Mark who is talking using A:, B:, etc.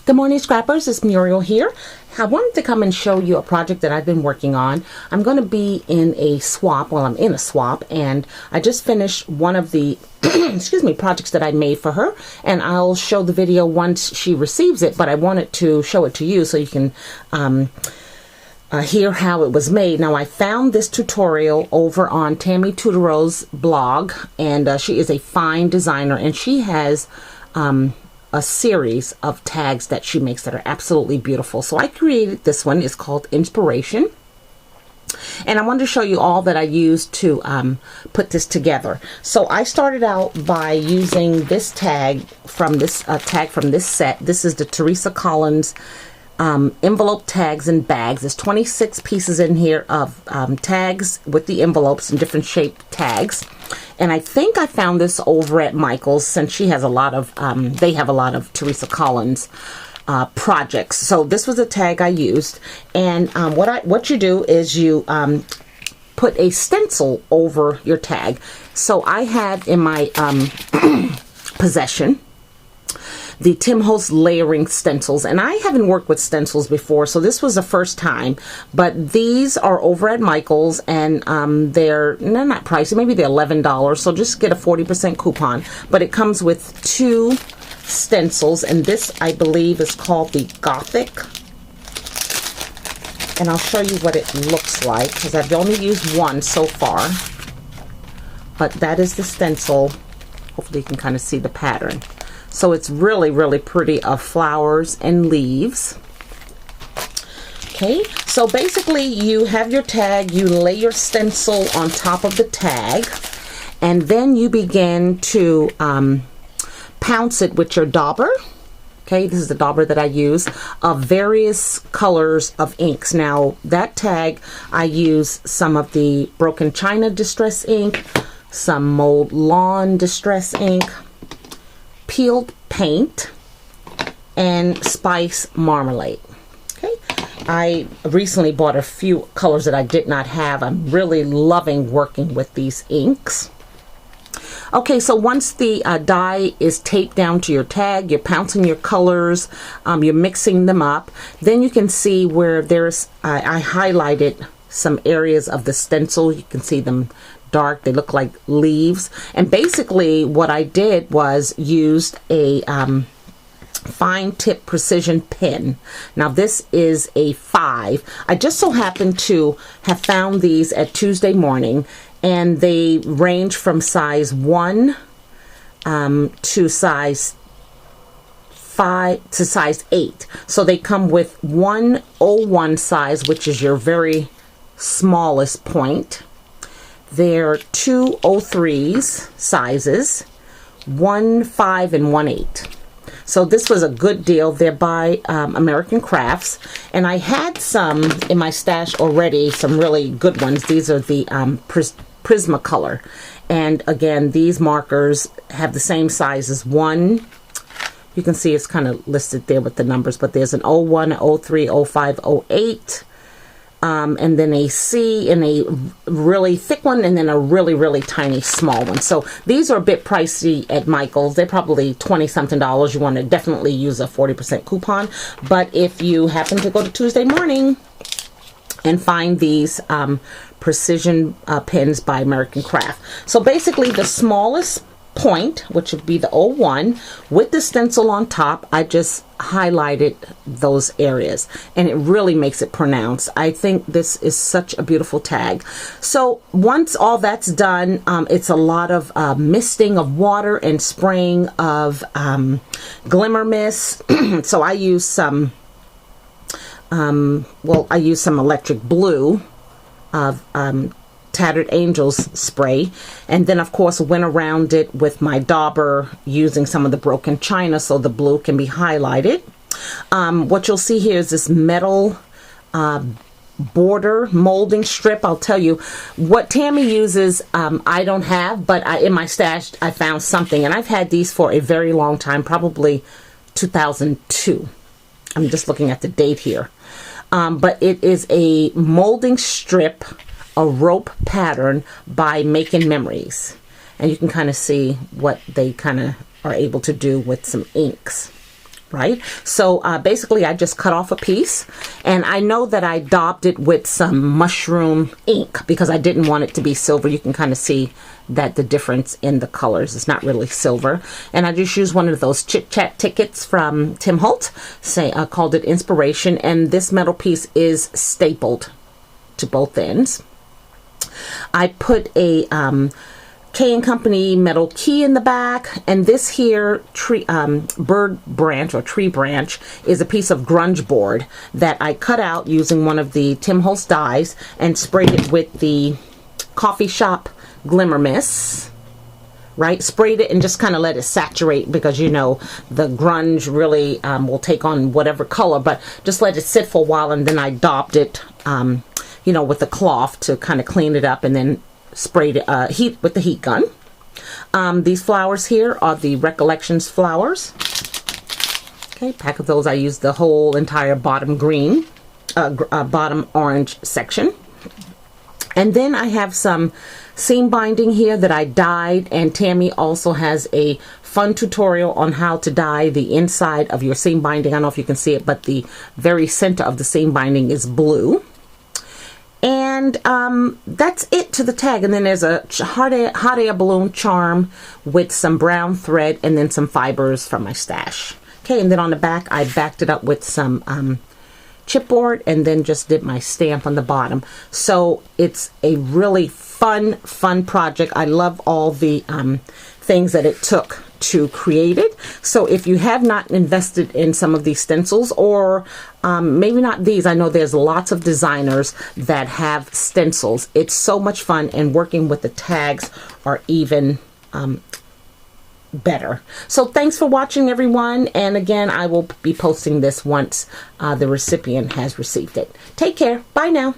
A: Good morning, scrappers. It's Muriel here. I wanted to come and show you a project that I've been working on. I'm going to be in a swap. Well, I'm in a swap, and I just finished one of the excuse me, projects that I made for her, and I'll show the video once she receives it, but I wanted to show it to you so you can hear how it was made. Now, I found this tutorial over on Tammy Tutterow's blog, and she is a fine designer, and she has a series of tags that she makes that are absolutely beautiful. So I created this one. It's called Inspiration, and I wanted to show you all that I used to put this together. So I started out by using this tag from this set. This is the Teresa Collins envelope tags and bags. There's 26 pieces in here of tags with the envelopes and different shaped tags. And I think I found this over at Michael's, since she has a lot of, they have a lot of Teresa Collins projects. So this was a tag I used. And what you do is you put a stencil over your tag. So I had in my possession the Tim Holtz layering stencils, and I haven't worked with stencils before, so this was the first time. But these are over at Michael's, and they're not pricey. Maybe they're $11, so just get a 40% coupon. But it comes with 2 stencils, and this, I believe, is called the Gothic. And I'll show you what it looks like, because I've only used one so far. But that is the stencil. Hopefully you can kind of see the pattern. So it's really, really pretty, of flowers and leaves. Okay, so basically you have your tag, you lay your stencil on top of the tag, and then you begin to pounce it with your dauber. Okay, this is the dauber that I use, of various colors of inks. Now, that tag, I use some of the Broken China Distress ink, some Mold Lawn Distress ink, peeled paint, and spice marmalade. Okay, I recently bought a few colors that I did not have. I'm really loving working with these inks. Okay, so once the die is taped down to your tag, you're pouncing your colors, you're mixing them up, then you can see where there's, I highlighted some areas of the stencil. You can see them dark. They look like leaves. And basically what I did was used a fine tip precision pen. Now this is a 5. I just so happened to have found these at Tuesday Morning, and they range from size 1 to size 5 to size 8. So they come with 101 size, which is your very smallest point. There are 2 03s sizes, 1 5 and 1 8. So this was a good deal. They're by American Crafts, and I had some in my stash already, some really good ones. These are the Prismacolor, and again, these markers have the same size as 1. You can see it's kind of listed there with the numbers, but there's an 01, 03, 05, 08. And then a C, and a really thick one, and then a really, really tiny small one. So these are a bit pricey at Michael's. They're probably $20-something. You want to definitely use a 40% coupon. But if you happen to go to Tuesday Morning and find these precision pens by American Craft. So basically the smallest point, which would be the 01, with the stencil on top, I just highlighted those areas, and it really makes it pronounced. I think this is such a beautiful tag. So once all that's done, it's a lot of misting of water and spraying of glimmer mist. So I use some I use some electric blue of Tattered Angels spray, and then of course went around it with my dauber using some of the Broken China so the blue can be highlighted. What you'll see here is this metal border molding strip. I'll tell you what Tammy uses, I don't have, but in my stash I found something, and I've had these for a very long time, probably 2002. I'm just looking at the date here. But it is a molding strip, a rope pattern by Making Memories, and you can kind of see what they kind of are able to do with some inks. right? So basically I just cut off a piece, and I know that I daubed it with some mushroom ink because I didn't want it to be silver. You can kind of see that the difference in the colors is not really silver. And I just used one of those Chit Chat tickets from Tim Holt, called it Inspiration, and this metal piece is stapled to both ends. I put a K & Company metal key in the back, and this here bird branch or tree branch is a piece of grunge board that I cut out using one of the Tim Holtz dies and sprayed it with the coffee shop Glimmer Mist, right? Sprayed it and just kind of let it saturate, because you know the grunge really will take on whatever color, but just let it sit for a while, and then I daubed it you know, with a cloth to kind of clean it up, and then sprayed it heat with the heat gun. These flowers here are the Recollections flowers. Okay, pack of those. I used the whole entire bottom green, bottom orange section. And then I have some seam binding here that I dyed, and Tammy also has a fun tutorial on how to dye the inside of your seam binding. I don't know if you can see it, but the very center of the seam binding is blue. And that's it to the tag. And then there's a hot air balloon charm with some brown thread and then some fibers from my stash. Okay, and then on the back I backed it up with some chipboard and then just did my stamp on the bottom. So it's a really fun project. I love all the things that it took to create it. So if you have not invested in some of these stencils, or maybe not these, I know there's lots of designers that have stencils. It's so much fun, and working with the tags are even better. So thanks for watching, everyone, and again, I will be posting this once the recipient has received it. Take care. Bye now.